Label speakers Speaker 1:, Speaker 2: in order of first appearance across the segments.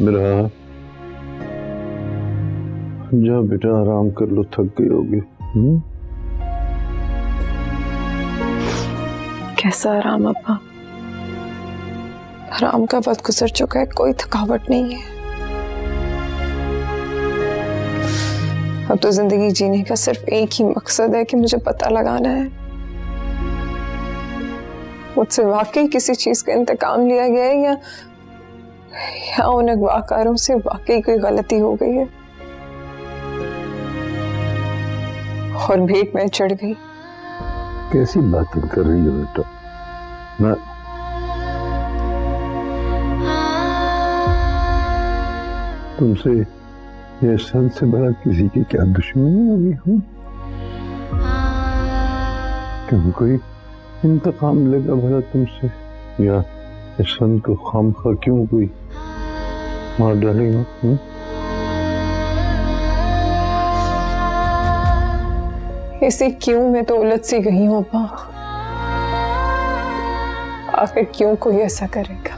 Speaker 1: मेरा जा बेटा, आराम कर लो, थक गई होगी।
Speaker 2: कैसा आराम अब्बा? आराम का वक्त गुजर चुका है, कोई थकावट नहीं है। अब तो जिंदगी जीने का सिर्फ एक ही मकसद है कि मुझे पता लगाना है मुझसे वाकई किसी चीज का इंतकाम लिया गया है या उन अगवाकारों से वाकई कोई गलती हो गई है और भेंट में चढ़ गई।
Speaker 1: कैसी बातें कर रही हो बेटा? मैं तुमसे ये सन से बड़ा किसी की क्या दुश्मनी होगी? हूँ क्यों कोई इंतकाम लेगा भला तुमसे, या सन को खामखा क्यों कोई मार डालेगा?
Speaker 2: इसे क्यों मैं तो उलझ सी गई हूँ अब्बा। आखिर क्यों कोई ऐसा करेगा?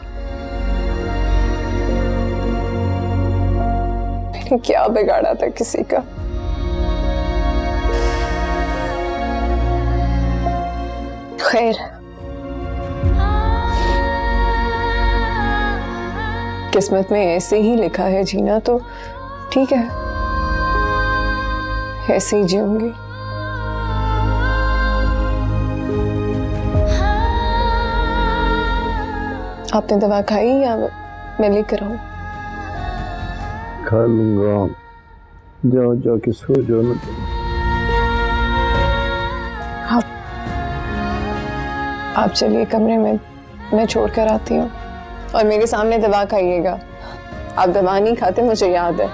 Speaker 2: मैंने क्या बिगाड़ा था किसी का? खैर, किस्मत में ऐसे ही लिखा है जीना तो ठीक है, ऐसे ही जीऊंगी। आपने दवा खाई या मैं लेकर आऊं?
Speaker 1: खा लूंगा, जाओ जाके सो जाओ ना।
Speaker 2: आप चलिए कमरे में, मैं छोड़ कर आती हूँ और मेरे सामने दवा खाइएगा। आप दवा नहीं खाते मुझे याद है।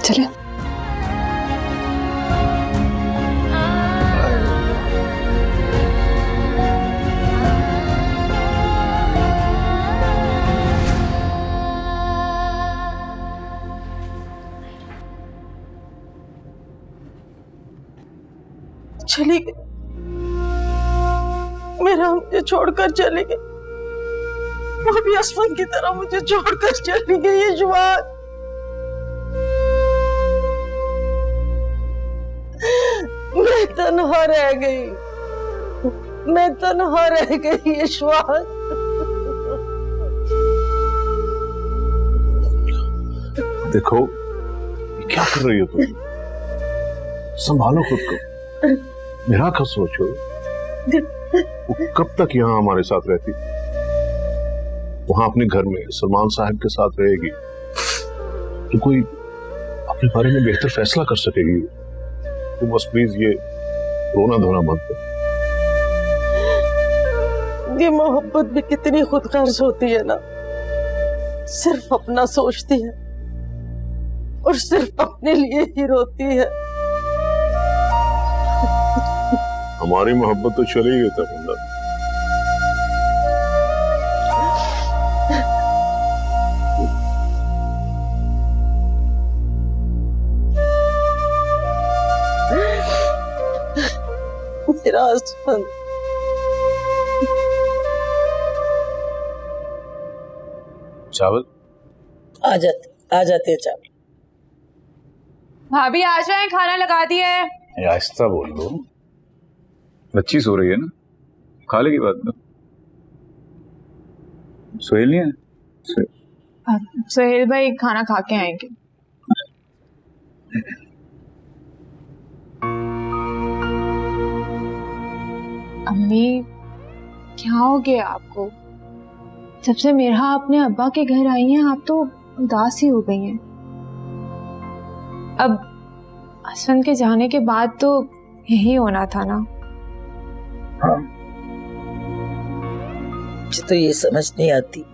Speaker 2: चलिए।
Speaker 3: चली गई, मेरा मुझे छोड़कर चली गई, वो भी असफन की तरह मुझे छोड़कर चली गई। ये जुबान मैं तन्हा रह गई, मैं तन्हा रह गई। ये जुबान
Speaker 1: देखो क्या कर रही हो तुम, संभालो खुद को, मेरा का सोचो। वो कब तक यहाँ हमारे साथ रहती? वहां अपने घर में सलमान साहब के साथ रहेगी तो कोई अपने बारे में बेहतर फैसला कर सकेगी। तुम बस प्लीज ये रोना धोना मत करो।
Speaker 3: ये मोहब्बत भी कितनी खुदगर्ज होती है ना, सिर्फ अपना सोचती है और सिर्फ अपने लिए ही रोती है।
Speaker 1: हमारी मोहब्बत तो चली गई था मुन्ना।
Speaker 3: मेरा असफन,
Speaker 1: चावल
Speaker 3: आ जाते हैं चावल।
Speaker 4: भाभी आ जाए, खाना लगा दिया है।
Speaker 5: आहिस्ता बोल लो, बच्ची सो रही है ना, खा लेगी बाद में। सोहेल नहीं है?
Speaker 4: सोहेल भाई खाना खा के आएंगे। अम्मी क्या हो गया आपको? जब से मेरा अपने अब्बा के घर आई हैं आप तो उदास ही हो गई हैं। अब असफन के जाने के बाद तो यही होना था ना।
Speaker 3: हाँ, मुझे तो ये समझ नहीं आती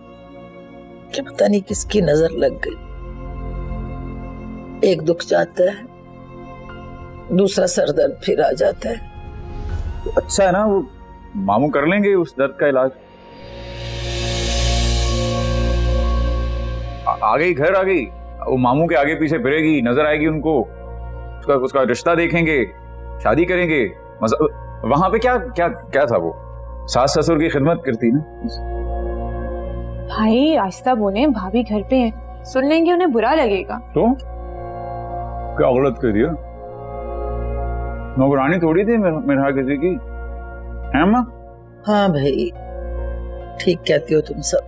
Speaker 3: कि पता नहीं किसकी नजर लग गई। एक दुख जाता है, दूसरा सरदर्द फिर आ जाता है।
Speaker 5: अच्छा है ना, वो मामू कर लेंगे उस दर्द का इलाज। आ गई, घर आ गई, वो मामू के आगे पीछे फिरेगी, नजर आएगी उनको, उसका रिश्ता देखेंगे, शादी करेंगे। वहां पे क्या क्या क्या था, वो सास ससुर की खिदमत करती ना।
Speaker 4: भाई आहिस्ता बोले, भाभी घर पे हैं, सुन लेंगे उन्हें बुरा लगेगा।
Speaker 5: तो क्या गलत कर दिया? नौकरानी थोड़ी थी मेरा किसी की, है माँ?
Speaker 3: हाँ भाई, ठीक कहती हो तुम सब।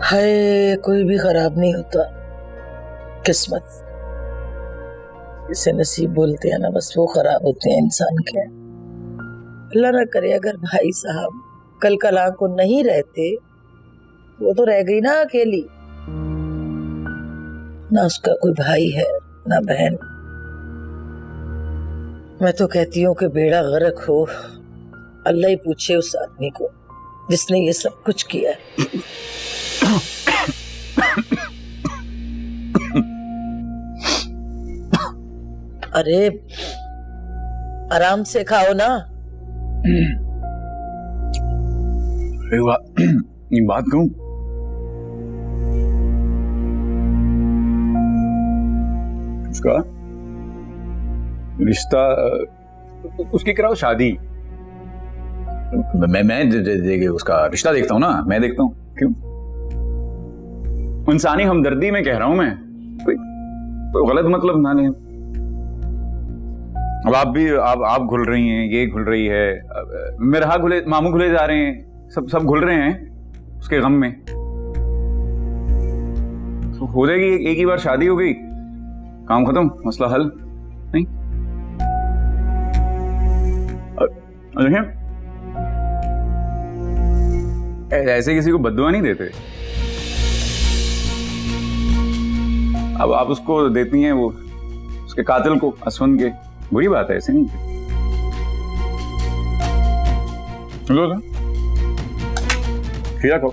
Speaker 3: हाय, कोई भी खराब नहीं होता, किस्मत इसे नसीब बोलते हैं ना, बस वो खराब होते हैं इंसान के। अल्लाह ना करे अगर भाई साहब कल कला को नहीं रहते, वो तो रह गई ना अकेली, ना उसका कोई भाई है ना बहन। मैं तो कहती हूँ कि बेड़ा गर्क हो, अल्लाह ही पूछे उस आदमी को जिसने ये सब कुछ किया है। अरे आराम से खाओ ना।
Speaker 5: ये बात कहूं, उसका रिश्ता, उसकी कराओ शादी। मैं उसका रिश्ता देखता हूँ ना, मैं देखता हूँ। क्यों? इंसानी हमदर्दी में कह रहा हूं मैं, कोई गलत मतलब ना लें। अब आप भी आप घुल रही हैं, ये घुल रही है, मेरा घुले, मामू घुले जा रहे हैं, सब घुल रहे हैं उसके गम में। तो हो जाएगी, एक ही बार शादी हो गई, काम खत्म, मसला हल। नहीं देखें, ऐसे किसी को बद्दुआ नहीं देते। अब आप उसको देती हैं, वो उसके कातिल को, असवंत के। बुरी बात है, ऐसे नहीं। लो ना, खीरा खाओ।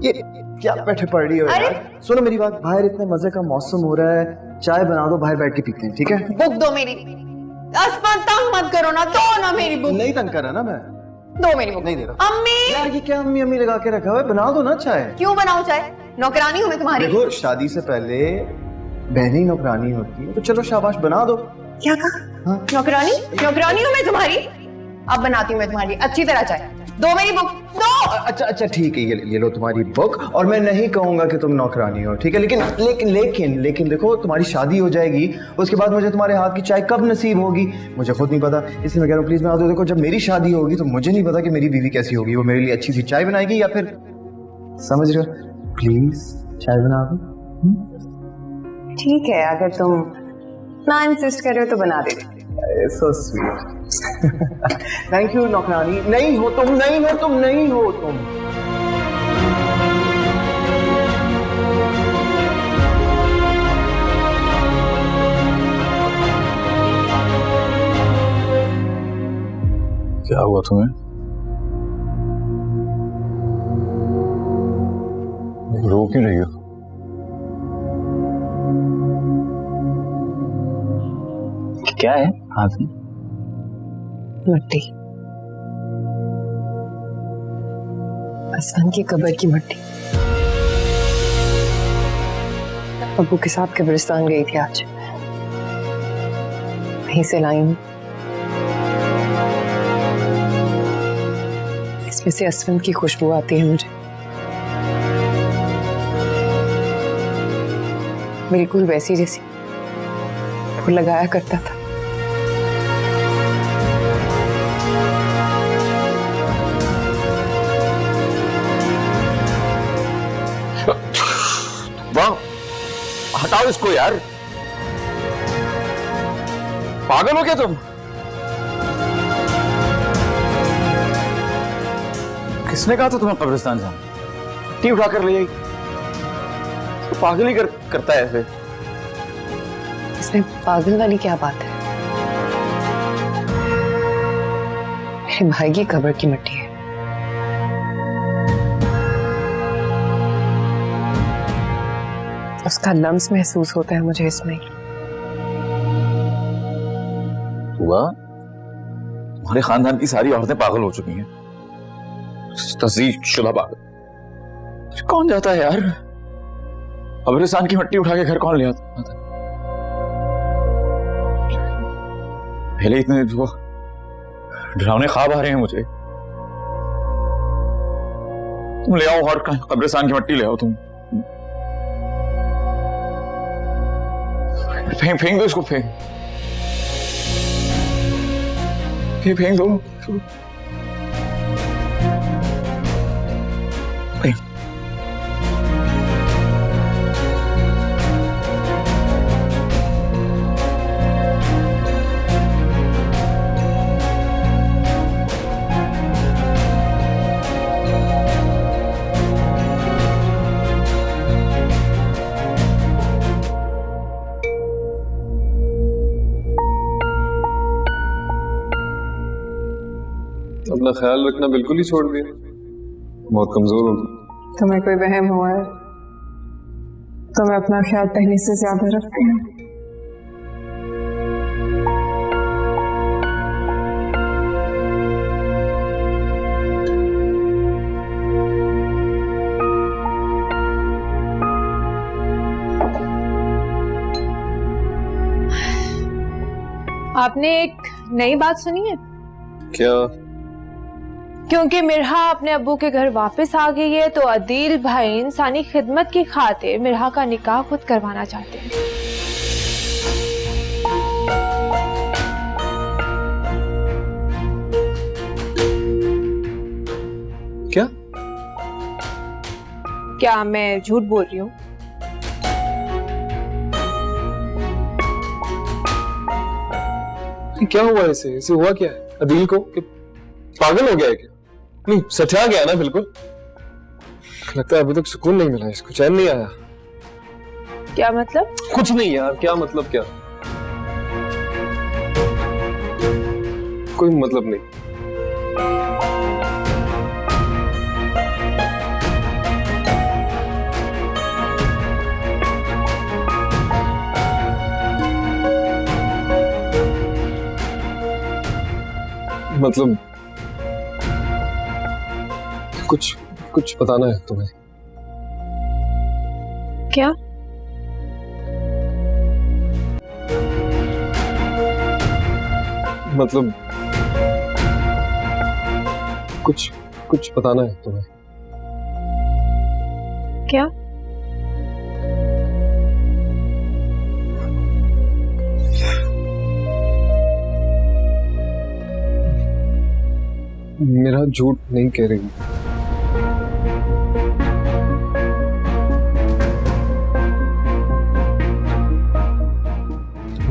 Speaker 6: ये क्या बैठे पड़ रही हो यार? सुनो मेरी बात, बाहर इतने मजे का मौसम हो रहा है, चाय बना दो, बाहर बैठ के पीते हैं, ठीक है?
Speaker 2: बुक दो मेरी। असमान तंग मत करो ना, दो ना मेरी बुक।
Speaker 6: नहीं तंग कर रहा ना मैं।
Speaker 2: दो मेरी बुक।
Speaker 6: नहीं दे रहा।
Speaker 2: अम्मी,
Speaker 6: यार ये क्या अम्मी अम्मी लगा के रखा हुआ है? बना दो ना चाय।
Speaker 2: क्यों बनाऊं चाय? नौकरानी हूं मैं तुम्हारी।
Speaker 6: देखो, शादी से पहले बहनी नौकरानी होती है, तो चलो शाबाश बना दो।
Speaker 2: क्या कहा?
Speaker 6: हाँ?
Speaker 2: नौकरानी हूं मैं तुम्हारी। अब बनाती हूँ मैं तुम्हारी अच्छी तरह चाय। दो मेरी बुक, दो।
Speaker 6: अच्छा ठीक है, ये लो तुम्हारी बुक। और मैं नहीं कहूंगा कि तुम नौकरानी हो, ठीक है? लेकिन देखो, तुम्हारी शादी हो जाएगी, उसके बाद मुझे तुम्हारे हाथ की चाय कब नसीब होगी मुझे खुद नहीं पता, इसलिए मैं कह रहा हूँ प्लीज बना दो। देखो, जब मेरी शादी होगी तो मुझे नहीं पता कि मेरी बीवी कैसी होगी, वो मेरे लिए अच्छी सी चाय बनाएगी या फिर, समझ रहे हो? प्लीज चाय बना दो।
Speaker 2: ठीक है, अगर तुम ना इंसिस्ट कर रहे हो तो बना दे।
Speaker 6: So sweet. थैंक यू नौकरानी। नहीं हो तुम।
Speaker 5: क्या हुआ तुम्हें? रो क्यों रही हो? क्या है हाथ में?
Speaker 2: मट्टी, असवन की कब्र की मट्टी। अब्बू के साथ कब्रिस्तान गई थी आज, वहीं से लाई हूं। इसमें से असवन की खुशबू आती है मुझे, बिल्कुल वैसी जैसी वो लगाया करता था।
Speaker 5: हटाओ इसको यार, पागल हो क्या तुम? किसने कहा था तुम्हें कब्रिस्तान जाना? मिट्टी उठा कर ले आई, तो पागल ही करता है ऐसे।
Speaker 2: इसमें पागल वाली क्या बात है? मेरे भाई की कब्र की मिट्टी है। उसका लम्स महसूस होता है मुझे इसमें।
Speaker 5: हुआ हमारे खानदान की सारी औरतें पागल हो चुकी हैं, तस्दीक शुदा पागल। कौन जाता है यार, कब्रिस्तान की मिट्टी उठा के घर कौन ले आता है? पहले इतने वो डरावने ख्वाब आ रहे हैं मुझे। तुम ले आओ और कब्रिस्तान की मिट्टी ले आओ तुम। फेंक दो इसको, फेंक दो।
Speaker 7: अपना ख्याल रखना बिल्कुल ही छोड़ दिया, बहुत कमजोर हो गई।
Speaker 2: तुम्हें कोई वहम हुआ है तो मैं अपना ख्याल पहले से ज्यादा रखती हूँ।
Speaker 4: आपने एक नई बात सुनी है?
Speaker 7: क्या?
Speaker 4: क्योंकि मिरहा अपने अब्बू के घर वापस आ गई है तो अदील भाई इंसानी खिदमत की खातिर मिरहा का निकाह खुद करवाना चाहते हैं।
Speaker 7: क्या?
Speaker 4: क्या मैं झूठ बोल रही हूँ?
Speaker 7: क्या हुआ इसे? इसे हुआ क्या है? अदील को कि पागल हो गया है क्या? नहीं, सठा गया ना बिल्कुल। लगता है अभी तक सुकून नहीं मिला, इसको चैन नहीं आया।
Speaker 4: क्या मतलब?
Speaker 7: कुछ नहीं यार, क्या मतलब क्या? कोई मतलब नहीं। मतलब कुछ बताना है तुम्हें।
Speaker 4: क्या?
Speaker 7: मतलब कुछ बताना है तुम्हें।
Speaker 4: क्या?
Speaker 7: मेरा झूठ नहीं कह रही।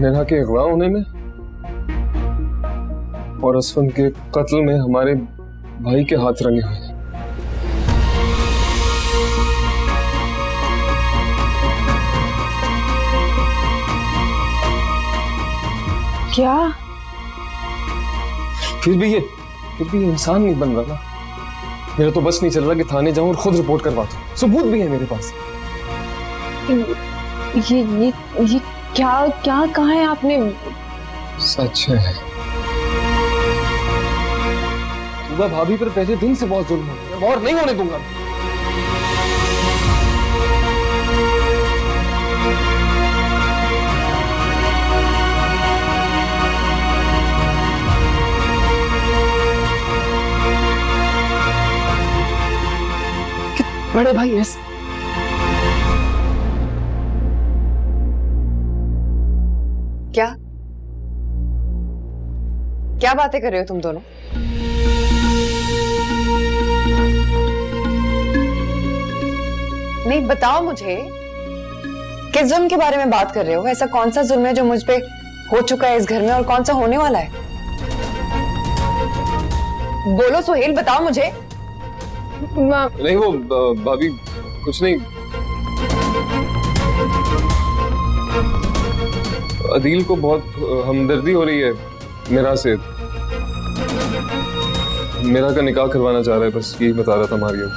Speaker 7: नेहा के अगवा होने में और असफन के कत्ल में हमारे भाई के हाथ रंगे हुए हैं।
Speaker 4: क्या?
Speaker 7: फिर भी ये इंसान नहीं बन रहा ना। मेरा तो बस नहीं चल रहा कि थाने जाऊं और खुद रिपोर्ट करवा दूं। सबूत भी है मेरे पास।
Speaker 4: ये क्या कहा है आपने?
Speaker 7: सच है। तुबा भाभी पर पहले दिन से बहुत जुल्म हो गया और नहीं होने दूंगा। बड़े भाई ऐसे
Speaker 2: क्या बातें कर रहे हो तुम दोनों? नहीं बताओ मुझे, किस जुल्म के बारे में बात कर रहे हो? ऐसा कौन सा जुल्म है जो मुझ पे हो चुका है इस घर में और कौन सा होने वाला है? बोलो सुहेल, बताओ मुझे।
Speaker 7: नहीं वो भाभी कुछ नहीं। अदील को बहुत हमदर्दी हो रही है मेरा से। मेरा का निकाह करवाना चाह रहा है, बस यही बता रहा था मारियो।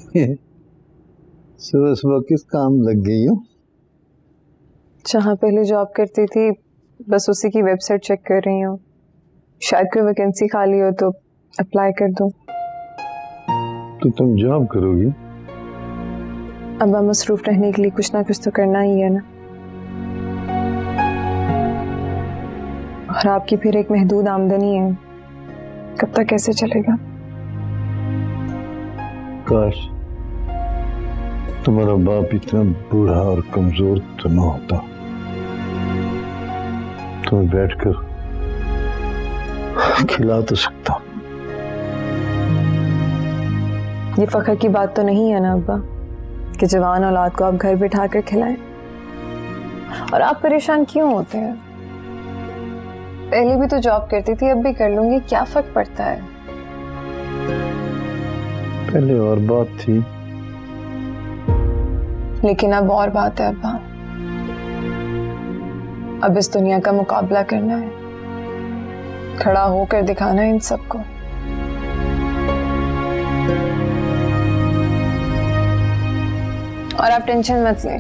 Speaker 8: सुबह सुबह किस काम लग गई हो?
Speaker 2: जहाँ पहले जॉब करती थी बस उसी की वेबसाइट चेक कर रही हूँ, शायद कोई वैकेंसी खाली हो तो अप्लाई कर दूँ।
Speaker 8: तो तुम जॉब करोगी?
Speaker 2: अब मसरूफ रहने के लिए कुछ ना कुछ तो करना ही है ना। और आपकी फिर एक महदूद आमदनी है, कब तक कैसे चलेगा?
Speaker 8: काश तुम्हारा बाप इतना बूढ़ा और कमजोर तो न होता, तुम्हें बैठकर खिला तो सकता।
Speaker 2: ये फख्र की बात तो नहीं है ना अब्बा कि जवान औलाद को आप घर बिठा कर खिलाएं। और आप परेशान क्यों होते हैं? पहले भी तो जॉब करती थी, अब भी कर लूंगी, क्या फर्क पड़ता है?
Speaker 8: पहले और बात थी,
Speaker 2: लेकिन अब और बात है अब्बा। अब इस दुनिया का मुकाबला करना है, खड़ा होकर दिखाना है इन सबको। और आप टेंशन मत लें,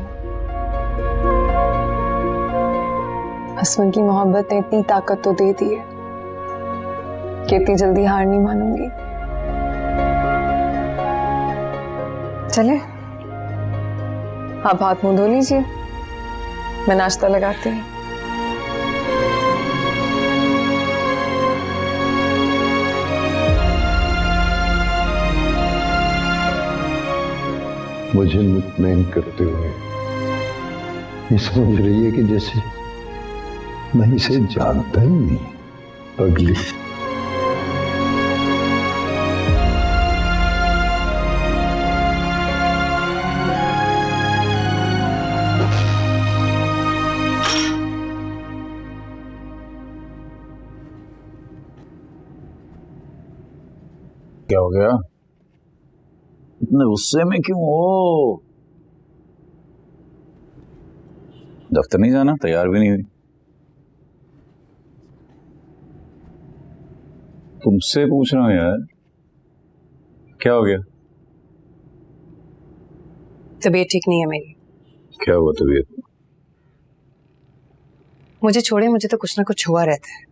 Speaker 2: हसवन की मोहब्बत ने इतनी ताकत तो दे दी है कि इतनी जल्दी हार नहीं मानूंगी। चले आप हाथ मुंह धो लीजिए, मैं नाश्ता लगाती हूँ।
Speaker 8: मुझे मुतमईन करते हुए ये समझ रही है कि जैसे मैं इसे जानता ही नहीं। पगली
Speaker 5: क्या हो गया? इतने गुस्से में क्यों हो? दफ्तर नहीं जाना? तैयार भी नहीं हुई। तुमसे पूछ रहा हूं यार, क्या हो गया?
Speaker 9: तबीयत ठीक नहीं है मेरी।
Speaker 5: क्या हुआ तबीयत?
Speaker 9: मुझे छोड़े, मुझे तो कुछ ना कुछ हुआ रहता है।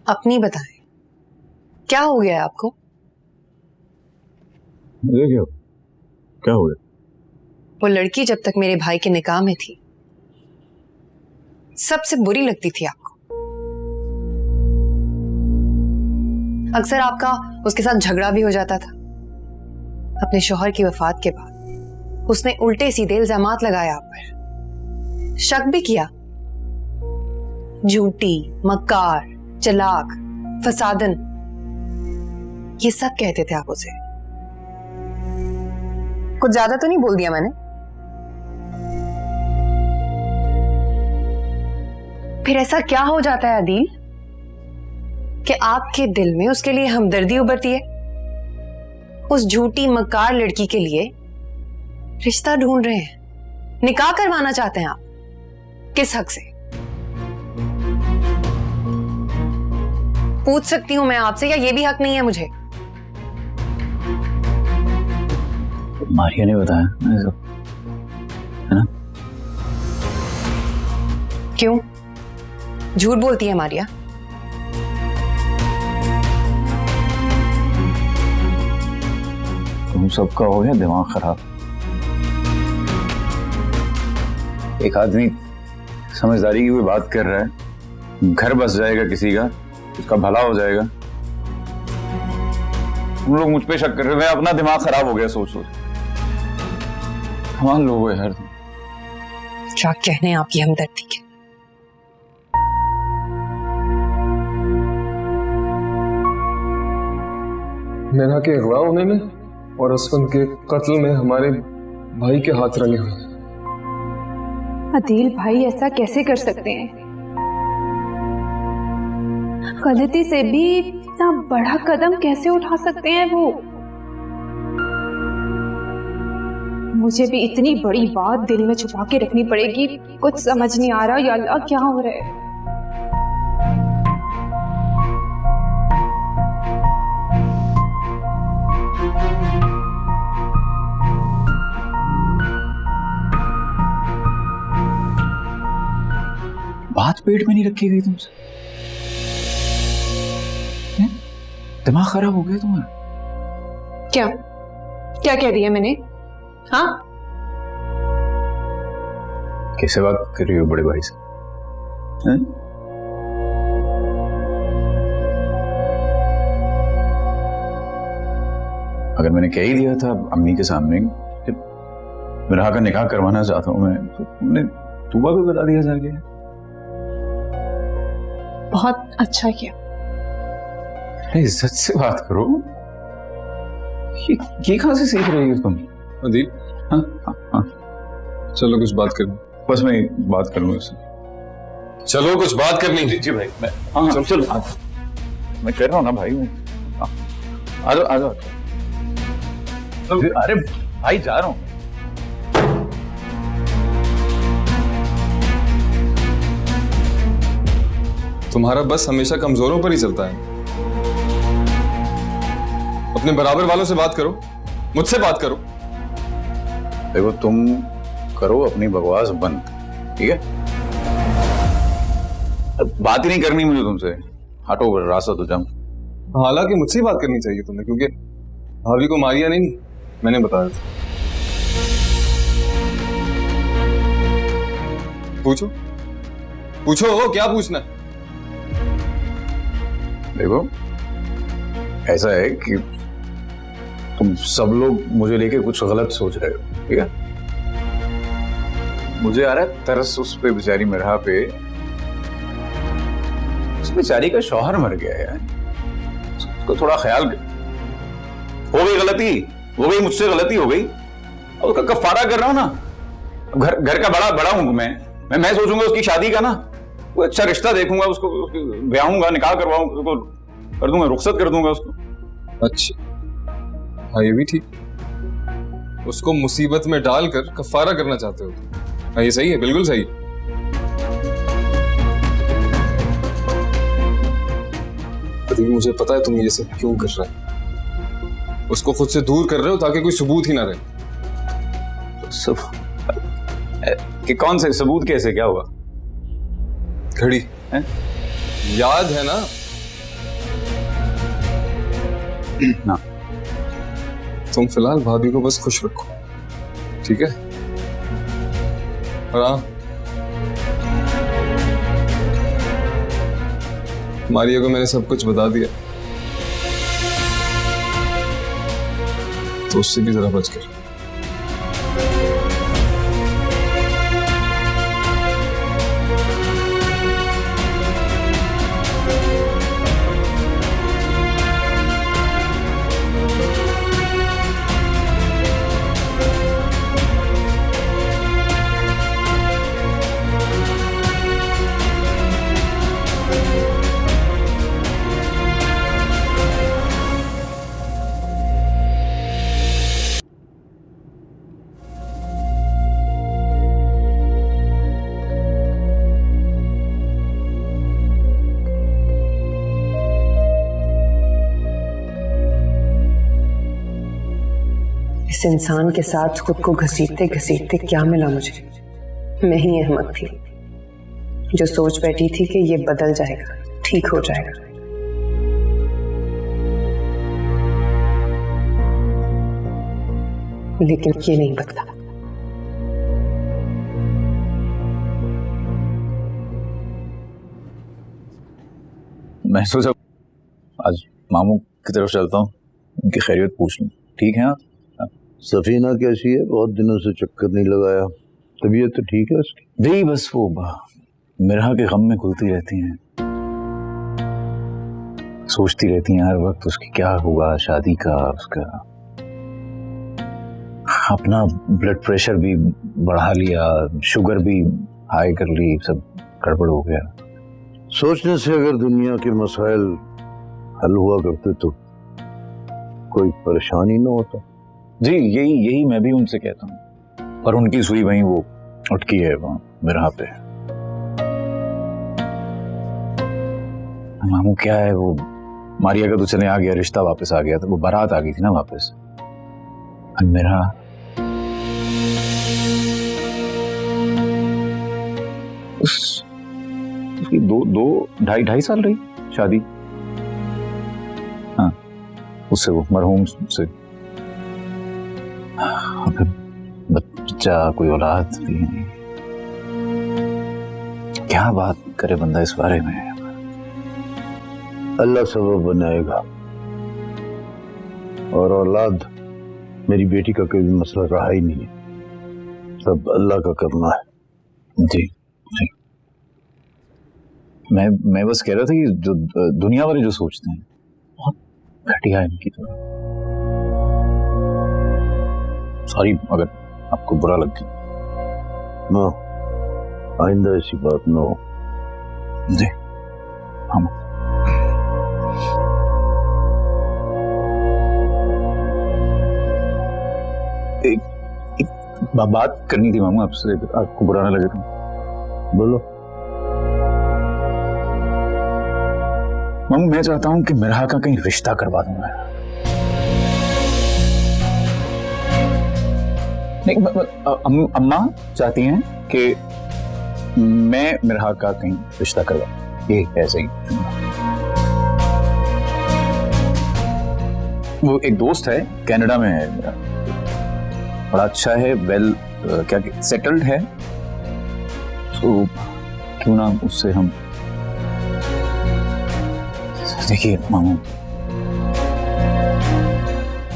Speaker 9: अपनी बताएं, क्या हो गया है आपको?
Speaker 5: देखिए क्या हो गया?
Speaker 9: वो लड़की जब तक मेरे भाई के निकाह में थी सबसे बुरी लगती थी आपको। अक्सर आपका उसके साथ झगड़ा भी हो जाता था। अपने शौहर की वफात के बाद उसने उल्टे सीधे इल्जामात लगाए आप पर, शक भी किया। झूठी, मक्कार, चालाक, फसादन, ये सब कहते थे आप उसे।
Speaker 2: कुछ ज्यादा तो नहीं बोल दिया मैंने?
Speaker 9: फिर ऐसा क्या हो जाता है अदील कि आपके दिल में उसके लिए हमदर्दी उभरती है? उस झूठी मक्कार लड़की के लिए रिश्ता ढूंढ रहे हैं, निकाह करवाना चाहते हैं आप, किस हक से? पूछ सकती हूं मैं आपसे, या ये भी हक नहीं है मुझे?
Speaker 5: मारिया ने बताया है ना?
Speaker 9: क्यों झूठ बोलती है मारिया?
Speaker 5: तुम सबका हो गया दिमाग खराब। एक आदमी समझदारी की कोई बात कर रहा है, घर बस जाएगा किसी का, उसका भला हो जाएगा। तुम लोग मुझ पे शक कर रहे हो, मैं अपना दिमाग खराब हो गया सोच सोच। कमाल लोग हो यार।
Speaker 9: क्या कहने आपकी हमदर्दी के?
Speaker 7: मेरा के अगवा होने में और असफन के कत्ल में हमारे भाई के हाथ रले हुए हैं।
Speaker 4: अदील भाई ऐसा कैसे कर सकते हैं? गलती से भी इतना बड़ा कदम कैसे उठा सकते हैं वो? मुझे भी इतनी बड़ी बात दिल में छुपा के रखनी पड़ेगी, कुछ समझ नहीं आ रहा। या अल्लाह क्या हो रहा है?
Speaker 5: बात पेट में नहीं रखी गई तुमसे? हैं? दिमाग खराब हो गया तुम्हारा?
Speaker 9: क्या क्या कह दिया मैंने? हाँ,
Speaker 5: कैसे बात कर रही हो बड़े भाई से? हैं? अगर मैंने कह ही दिया था अम्मी के सामने कि मिराह का निकाह करवाना चाहता हूं मैं, तो तुमने तुबा भी बता दिया जाके।
Speaker 4: बहुत अच्छा किया।
Speaker 5: अरे इज्जत से बात करो। ये कहां से सीख रही हो तुम?
Speaker 7: अदील,
Speaker 5: हाँ हाँ हाँ,
Speaker 7: चलो कुछ बात करनी।
Speaker 5: बस मैं एक बात कर लूँ इससे।
Speaker 7: चलो कुछ बात करनी।
Speaker 5: जी भाई, मैं हाँ चलो चलो, मैं कर रहा हूँ ना भाई, मैं आ जाओ आ जाओ। अरे भाई जा रहा हूँ।
Speaker 7: तुम्हारा बस हमेशा कमजोरों पर ही चलता है। अपने बराबर वालों से बात करो, मुझसे बात करो।
Speaker 5: देखो तुम करो अपनी बकवास बंद, ठीक है? बात ही नहीं करनी मुझे तुमसे, हटो रास्ता तो जाऊं।
Speaker 7: हालांकि मुझसे ही बात करनी चाहिए तुम्हें, क्योंकि भाभी को मारिया नहीं, मैंने बताया था। पूछो पूछो, क्या पूछना है?
Speaker 5: देखो ऐसा है कि तुम सब लोग मुझे लेके कुछ गलत सोच रहे हो, ठीक है? मुझे आ रहा है तरस उस पे, बेचारी मिराह पे। उस बेचारी का शौहर मर गया है, उसको थोड़ा ख्याल कर। हो गई गलती, हो गई मुझसे गलती हो गई, और उसका कफारा कर रहा हूं ना। घर का बड़ा हूं मैं सोचूंगा उसकी शादी का ना, कोई अच्छा रिश्ता देखूंगा, उसको ब्याहूंगा, निकाह करवाऊंगा, उसको कर दूंगा, रुखसत कर दूंगा उसको।
Speaker 7: अच्छा हाँ, ये भी ठीक। उसको मुसीबत में डालकर कफारा करना चाहते हो? हाँ, ये सही है, बिल्कुल सही। अभी मुझे पता है तुम ये सब क्यों कर रहे हो। उसको खुद से दूर कर रहे हो ताकि कोई सबूत ही ना रहे।
Speaker 5: कि कौन से सबूत? कैसे? क्या हुआ?
Speaker 7: घड़ी है, याद है ना?
Speaker 5: ना,
Speaker 7: तुम फिलहाल भाभी को बस खुश रखो, ठीक है? और हाँ, मारिया को मैंने सब कुछ बता दिया, तो उससे भी जरा बच कर।
Speaker 9: इस इंसान के साथ खुद को घसीटते घसीटते क्या मिला मुझे? मैं ही अहमक थी जो सोच बैठी थी कि ये बदल जाएगा, ठीक हो जाएगा। लेकिन ये नहीं बदला।
Speaker 5: मैं सोचा आज मामू की तरफ चलता हूँ, उनकी खैरियत पूछ लूँ। ठीक है आप?
Speaker 8: सफीना कैसी है? बहुत दिनों से चक्कर नहीं लगाया। तबीयत तो ठीक है उसकी?
Speaker 5: जी बस वो मिराह के गम में घुलती रहती हैं, सोचती रहती हैं हर वक्त उसकी क्या होगा, शादी का, उसका अपना ब्लड प्रेशर भी बढ़ा लिया, शुगर भी हाई कर ली, सब गड़बड़ हो गया।
Speaker 8: सोचने से अगर दुनिया के मसाइल हल हुआ करते तो कोई परेशानी ना होता।
Speaker 5: जी यही मैं भी उनसे कहता हूँ, पर उनकी सुई वहीं वो अटकी है वहां मिराह पे। मामू क्या है, वो मारिया का तो चले आ गया, रिश्ता वापस आ गया था, वो बारात आ गई थी ना वापस। मेरा उसकी ढाई साल रही शादी। हाँ, उससे वो मरहूम से बच्चा, कोई औलाद भी नहीं। क्या बात करे बंदा इस बारे में।
Speaker 8: अल्लाह सबब बनाएगा, और औलाद मेरी बेटी का कोई मसला रहा ही नहीं है, सब अल्लाह का करना है।
Speaker 5: जी जी, मैं बस कह रहा था कि जो दुनिया वाले जो सोचते हैं बहुत घटिया है इनकी तरफ। सॉरी अगर आपको बुरा लग गया।
Speaker 8: ना, आइंदा ऐसी बात ना हो।
Speaker 5: जी हम एक बात करनी थी मामू आपसे, आपको बुरा ना लगे तो।
Speaker 8: बोलो।
Speaker 5: मामू मैं चाहता हूं कि मेरा का कहीं रिश्ता करवा दूं मैं। नहीं, अम्मा चाहती हैं कि मैं मेरा का कहीं रिश्ता करवा, ये ऐसे ही। वो एक दोस्त है कनाडा में है मेरा, बड़ा अच्छा है, वेल क्या सेटल्ड है, तो क्यों ना उससे हम। देखिए मामू,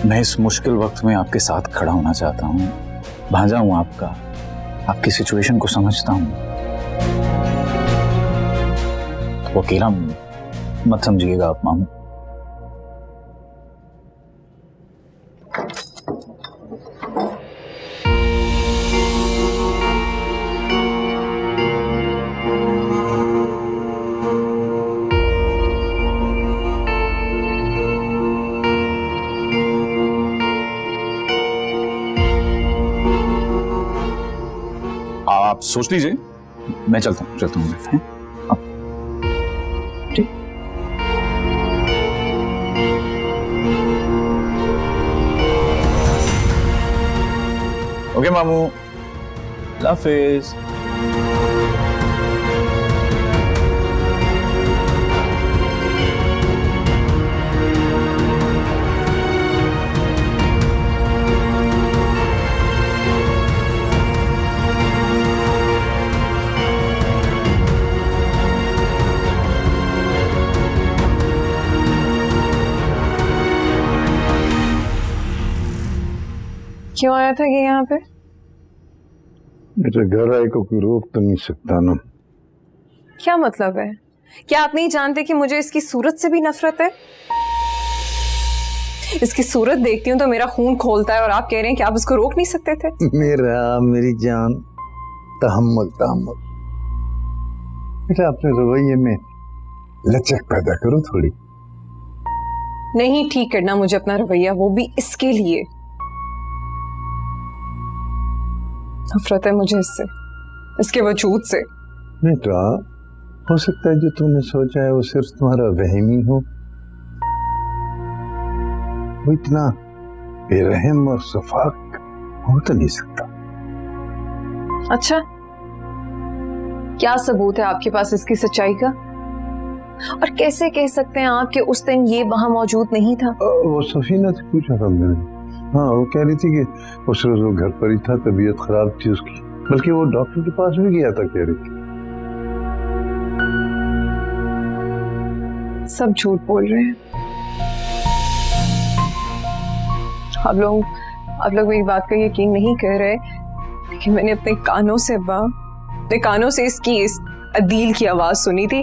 Speaker 5: मैं इस मुश्किल वक्त में आपके साथ खड़ा होना चाहता हूँ, भांजा हूँ आपका, आपकी सिचुएशन को समझता हूँ, तो अकेला मत समझिएगा आप मामू। आप सोच लीजिए, मैं चलता हूँ ठीक। ओके मामू, अल्लाह हाफिज।
Speaker 2: क्यों आया था कि यहाँ पे?
Speaker 8: मेरे घर आए को कोई रोक तो नहीं सकता ना।
Speaker 2: क्या मतलब है? क्या आप नहीं जानते कि मुझे इसकी सूरत से भी नफरत है? इसकी सूरत देखती हूँ तो मेरा खून खोलता है, और आप कह रहे हैं कि आप उसको रोक नहीं सकते थे?
Speaker 8: मेरी जान, तहम्मुल तहम्मुल। बेटा अपने रवैये में लचक पैदा करो थोड़ी।
Speaker 2: नहीं ठीक करना मुझे अपना रवैया, वो भी इसके लिए। नफरत है मुझे इससे, इसके वजूद से।
Speaker 8: बेटा हो सकता है जो तुमने सोचा है वो सिर्फ तुम्हारा वहम ही हो, वो इतना बेरहम और सफाक हो तो नहीं सकता।
Speaker 2: अच्छा, क्या सबूत है आपके पास इसकी सच्चाई का? और कैसे कह सकते हैं आप कि उस दिन ये वहां मौजूद नहीं था?
Speaker 8: वो सफीना से पूछा था मैंने। हाँ, वो कह रही थी कि उस रोज वो घर पर ही था, तबीयत खराब थी उसकी, बल्कि वो डॉक्टर के पास भी गया था, कह रही थी।
Speaker 2: सब झूठ बोल रहे हैं। आप लोग मेरी बात का यकीन नहीं कर रहे, लेकिन मैंने अपने कानों से इस अदील की आवाज सुनी थी।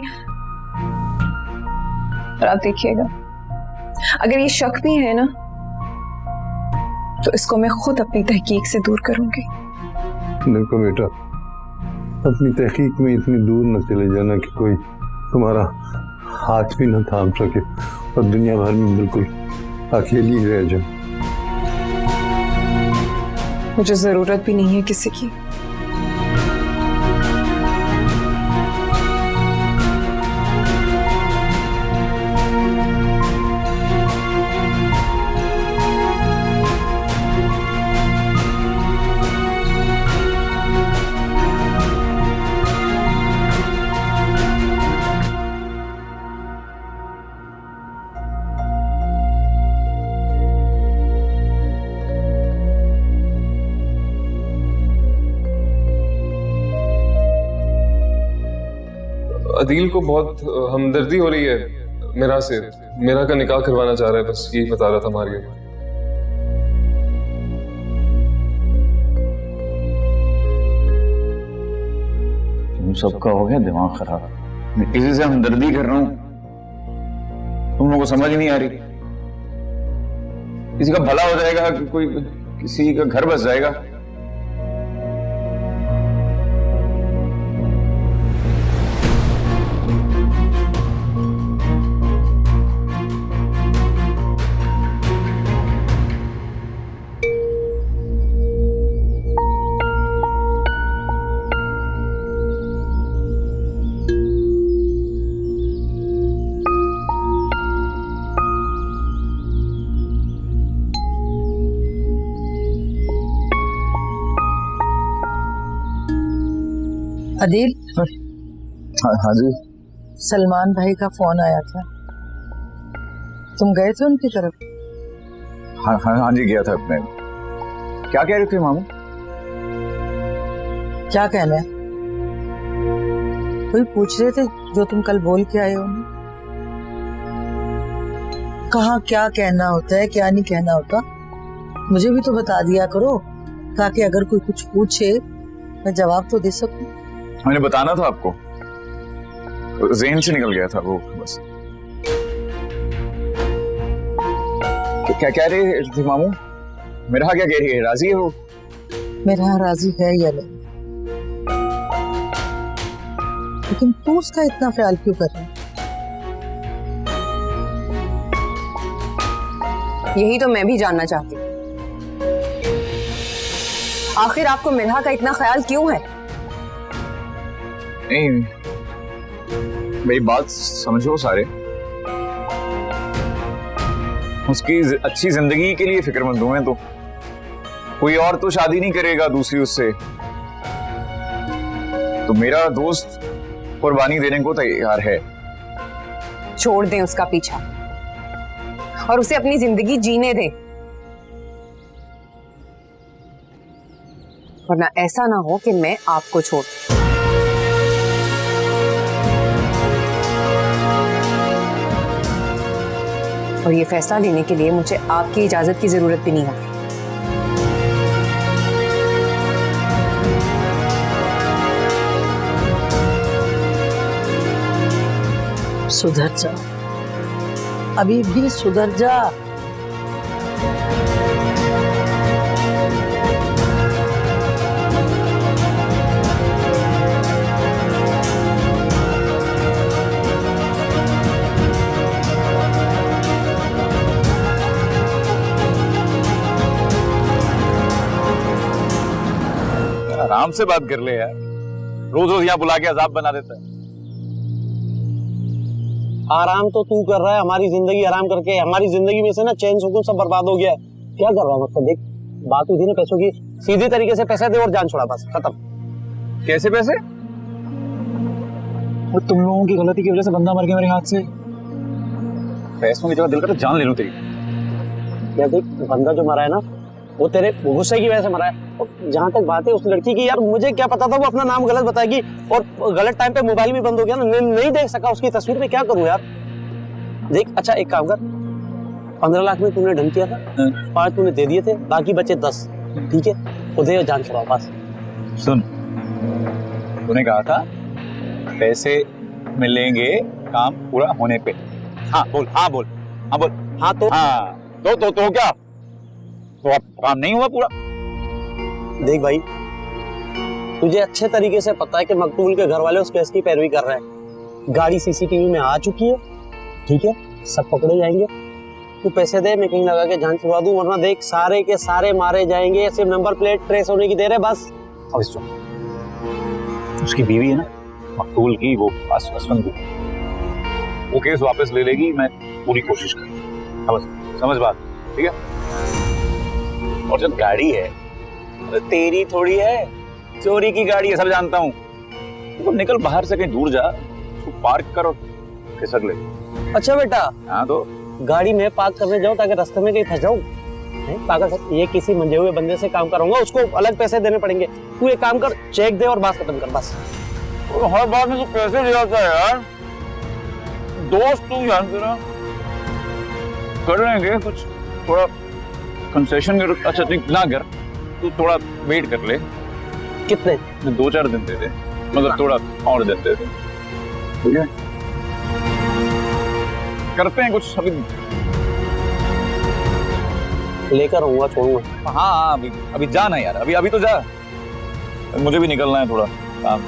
Speaker 2: और आप देखिएगा, अगर ये शक भी है ना, तो इसको मैं खुद अपनी तहकीक से दूर करूंगी।
Speaker 8: देखो बेटा, अपनी तहकीक में इतनी दूर न चले जाना कि कोई तुम्हारा हाथ भी न थाम सके और दुनिया भर में बिल्कुल अकेली ही रह जाए।
Speaker 2: मुझे जरूरत भी नहीं है किसी की।
Speaker 7: अदील को बहुत हमदर्दी हो रही है मेरा से, मेरा का निकाह करवाना चाह रहा है, बस यही बता रहा था मारियम।
Speaker 5: तुम सबका हो गया दिमाग खराब, मैं किसी से हमदर्दी कर रहा हूं, तुम लोगों को समझ नहीं आ रही। किसी का भला हो जाएगा, कोई किसी का घर बस जाएगा।
Speaker 3: अदील,
Speaker 5: हाँ जी।
Speaker 3: सलमान भाई का फोन आया था, तुम गए थे उनकी तरफ?
Speaker 5: हाँ जी गया था। मैं क्या कह रहे थे मामू?
Speaker 3: क्या कहना है? कोई पूछ रहे थे जो तुम कल बोल के आए हो ना, कहाँ क्या कहना होता है क्या नहीं कहना होता, मुझे भी तो बता दिया करो ताकि अगर कोई कुछ पूछे मैं जवाब तो दे सकूं।
Speaker 5: मैंने बताना था आपको, ज़हन से निकल गया था वो बस। क्या कह रहे थे मामू? मेरा क्या कह रही है, राजी है वो?
Speaker 3: मेरा राजी है या नहीं, लेकिन तू उसका इतना ख्याल क्यों कर रहा है?
Speaker 9: यही तो मैं भी जानना चाहती हूँ, आखिर आपको मिरहा का इतना ख्याल क्यों है?
Speaker 5: नहीं, मेरी बात समझो सारे, उसकी अच्छी जिंदगी के लिए फिक्रमंद हूं मैं तो। कोई और तो शादी नहीं करेगा दूसरी उससे, तो मेरा दोस्त कुर्बानी देने को तैयार है।
Speaker 9: छोड़ दें उसका पीछा और उसे अपनी जिंदगी जीने दें, वरना ऐसा ना हो कि मैं आपको छोड़ दूं। और ये फैसला लेने के लिए मुझे आपकी इजाजत की जरूरत भी नहीं होगी।
Speaker 3: सुधर जा, अभी भी सुधर जा।
Speaker 5: आराम से बात कर ले यार, रोज रोज यहाँ बुला के अजाब बना देता है।
Speaker 10: आराम तो तू कर रहा है, हमारी जिंदगी आराम करके हमारी जिंदगी में से ना चैन सुकून सब बर्बाद हो गया है। क्या कर रहा है मतलब? देख, बात हुई थी ना पैसों की, सीधी तरीके से पैसे दे और जान छोड़ा, बस खत्म।
Speaker 5: कैसे पैसे?
Speaker 10: और तुम लोगों की गलती की वजह से बंदा मर गया मेरे हाथ से।
Speaker 5: पैसों की जगह दिल कर जान ले लूं तेरी।
Speaker 10: यार देख, बंदा जो मरा है ना वो तेरे गुस्से की वजह से मरा है। और जहां तक बात है उस लड़की की, यार मुझे क्या पता था वो अपना नाम गलत बताएगी, और गलत टाइम पे मोबाइल भी बंद हो गया ना, नहीं देख सका उसकी तस्वीर में। क्या करूं यार? देख, अच्छा एक काम कर, 15 लाख में तूने ढंग किया था, 5 तूने दे दिए थे, बाकी बचे 10, ठीक है? उदय जान छुड़ाओ बस।
Speaker 5: सुन, तूने कहा था पैसे मिलेंगे काम पूरा होने पे। हाँ बोल, हाँ बोल, हाँ बोल।
Speaker 10: हाँ तो
Speaker 5: क्या तो अब काम नहीं हुआ पूरा?
Speaker 10: देख भाई, तुझे अच्छे तरीके से पता है कि मकबूल के घर वाले उस केस की पैरवी कर रहे हैं। गाड़ी सीसीटीवी में आ चुकी है, ठीक है, सब पकड़े जाएंगे। तू पैसे दे, मैं कहीं लगा के जान छुड़वा दूं, वरना देख सारे के सारे मारे जाएंगे। सिर्फ नंबर प्लेट ट्रेस होने की देर है बस।
Speaker 5: अब सुन, उसकी बीवी है ना मकबूल की, वो असफंद, वो केस वापस ले लेगी, मैं पूरी कोशिश करूंगा। बस समझ बात, ठीक है? और जब गाड़ी है तो तेरी थोड़ी है, चोरी की गाड़ी है, सब जानता हूँ। तो निकल बाहर से कहीं दूर जा, उसको पार्क कर और खिसक ले।
Speaker 10: अच्छा बेटा,
Speaker 5: हाँ तो
Speaker 10: गाड़ी में पार्क करने जाओ ताकि रास्ते में कहीं फंस जाऊं? पागल, ये किसी मंजे हुए बंदे से काम कराऊंगा, उसको अलग पैसे देने पड़ेंगे। तू एक काम कर, चेक दे और बात खत्म कर बस।
Speaker 5: और हर बार में तो पैसे ले आता है यार। दोस्त तू यार तेरा, कर लेंगे कुछ, थोड़ा कंसेशन कर। अच्छा ठीक ना कर, तू थोड़ा वेट कर ले।
Speaker 10: कितने?
Speaker 5: 2-4 दिन दे दे, मतलब थोड़ा और दिन दे दे, ठीक है? करते हैं कुछ अभी।
Speaker 10: लेकर आऊंगा, छोड़ूंगा।
Speaker 5: हाँ अभी जाना यार, अभी तो जा, मुझे भी निकलना है थोड़ा काम।